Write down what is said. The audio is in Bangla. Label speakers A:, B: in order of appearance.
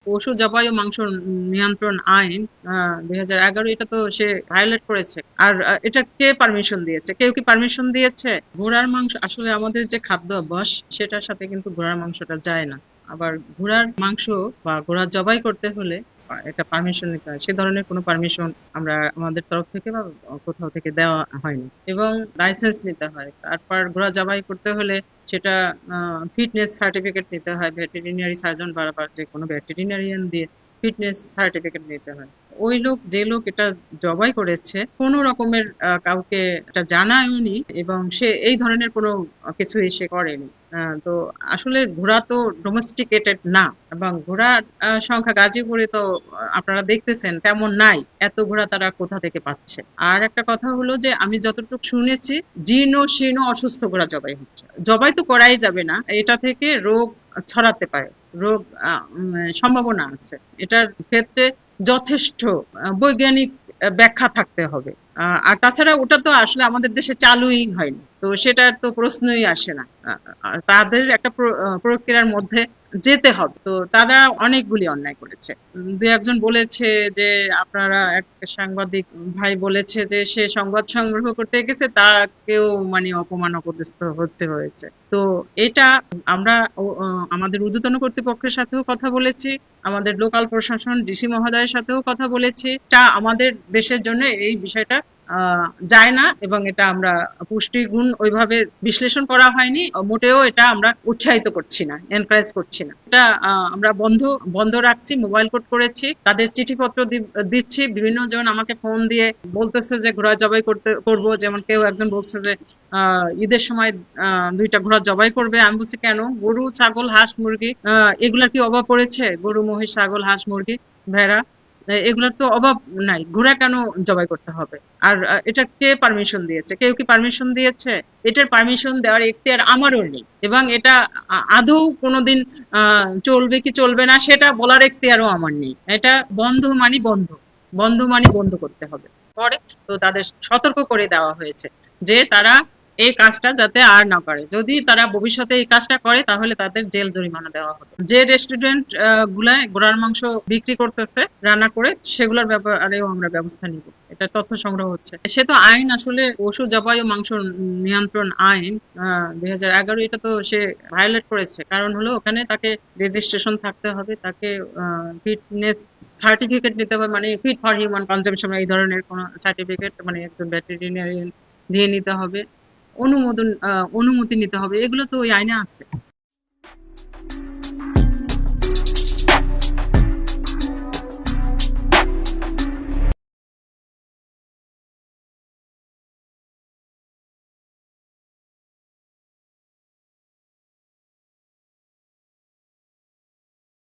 A: পশু জবাই ও মাংস নিয়ন্ত্রণ আইন 2011, এটা তো সে ভায়োলেট করেছে। আর এটা কে পারমিশন দিয়েছে? কেউ কি পারমিশন দিয়েছে? ঘোড়ার মাংস আসলে আমাদের যে খাদ্য অভ্যাস সেটার সাথে কিন্তু ঘোড়ার মাংসটা যায় না। আবার ঘোড়ার মাংস বা ঘোড়া জবাই করতে হলে এটা পারমিশন নিতে হয়। সে ধরনের কোনো পারমিশন আমরা আমাদের তরফ থেকে বা কোথাও থেকে দেওয়া হয়নি। এবং লাইসেন্স নিতে হয়। তারপর ঘোড়া জবাই করতে হলে সেটা ফিটনেস সার্টিফিকেট নিতে হয় ভেটেরিনারি সার্জন বা যে কোনো ভেটেরিনারিয়ান দিয়ে ফিটনেস সার্টিফিকেট নিতে হয়। ওই লোক, যে লোক এটা জবাই করেছে, কোনো রকমের কাউকে এটা জানায়ওনি এবং সে এই ধরনের কোনো কিছুই সে করেনি। তো আসলে ঘোড়া তো ডোমেস্টিকেটেড না, এবং ঘোড়ার সংখ্যা গাজীপুরে তো আপনারা দেখতেছেন তেমন নাই। এত ঘোড়া তারা কোথা থেকে পাচ্ছে? আর একটা কথা হলো যে আমি যতটুকু শুনেছি, জীর্ণ শীর্ণ অসুস্থ ঘোড়া জবাই হচ্ছে। জবাই তো করাই যাবে না, এটা থেকে রোগ ছড়াতে পারে, রোগ সম্ভাবনা আছে। এটার ক্ষেত্রে যথেষ্ট বৈজ্ঞানিক ব্যাখ্যা থাকতে হবে। আর তাছাড়া ওটা তো আসলে আমাদের দেশে চালুই হয়নি, তো সেটার তো প্রশ্নই আসে না। আর তাদের একটা প্রক্রিয়ার মধ্যে যেতে হবে। তো তারা অনেকগুলি অন্যায় করেছে। দু একজন বলেছে যে আপনারা, এক সাংবাদিক ভাই বলেছে যে সে সংবাদ সংগ্রহ করতে গেছে, তাকেও মানে অপমান অপদস্থ হতে হয়েছে। তো এটা আমরা আমাদের ঊর্ধ্বতন কর্তৃপক্ষের সাথেও কথা বলেছি, আমাদের লোকাল প্রশাসন ডিসি মহোদয়ের সাথেও কথা বলেছি। এটা আমাদের দেশের জন্য এই বিষয়টা যায় না, এবং এটা আমরা পুষ্টিগুণ ওইভাবে বিশ্লেষণ করা হয়নি। মোটেও এটা আমরা উৎসাহিত করছি না, এনকারেজ করছি না। এটা আমরা বন্ধ রাখছি, মোবাইল কোর্ট করেছি, তাদের চিঠিপত্র দিচ্ছি। বিভিন্ন জন আমাকে ফোন দিয়ে বলতেছে যে ঘোড়া জবাই করবো। যেমন কেউ একজন বলছে যে ঈদের সময় 2টা ঘোড়া জবাই করবে। আমি বলছি কেন? গরু, ছাগল, হাঁস, মুরগি এগুলার কি অভাব পড়েছে? গরু, মহিষ, ছাগল, হাঁস, মুরগি, ভেড়া, এগুলোর তো অভাব নাই। ঘোড়া কেন জবাই করতে হবে? আর এটা কে পারমিশন দিয়েছে? কেউ কি পারমিশন দিয়েছে? এটার পারমিশন দেওয়ার এখতিয়ার আমারও নেই, এবং এটা আদৌ কোনোদিন চলবে কি চলবে না সেটা বলার এখতিয়ারও আমার নেই। এটা বন্ধ মানে বন্ধ, বন্ধ মানে বন্ধ করতে হবে। পরে তো তাদের সতর্ক করে দেওয়া হয়েছে যে তারা এই কাজটা যাতে আর না করে। যদি তারা ভবিষ্যতে এই কাজটা করে তাহলে তাদের জেল জরিমানা দেওয়া হবে। যে রেস্টুরেন্ট গুলায় ঘোড়ার মাংস বিক্রি করতেছে রান্না করে, সেগুলোর ব্যাপারেও আমরা ব্যবস্থা নিব। এটা তথ্য সংগ্রহ হচ্ছে। সে তো আইন আসলে পশু জবাই ও মাংস নিয়ন্ত্রণ আইন 2011, এটা তো সে ভায়োলেট করেছে। কারণ হলো ওখানে তাকে রেজিস্ট্রেশন থাকতে হবে, তাকে ফিটনেস সার্টিফিকেট নিতে হবে, মানে ফিট ফর হিউম্যান কনজাম্পশন এই ধরনের কোনো সার্টিফিকেট মানে একজন ভেটেরিনারিয়ান দিয়ে নিতে হবে, অনুমতি নিতে হবে। এগুলো তো ওই আইনে আছে।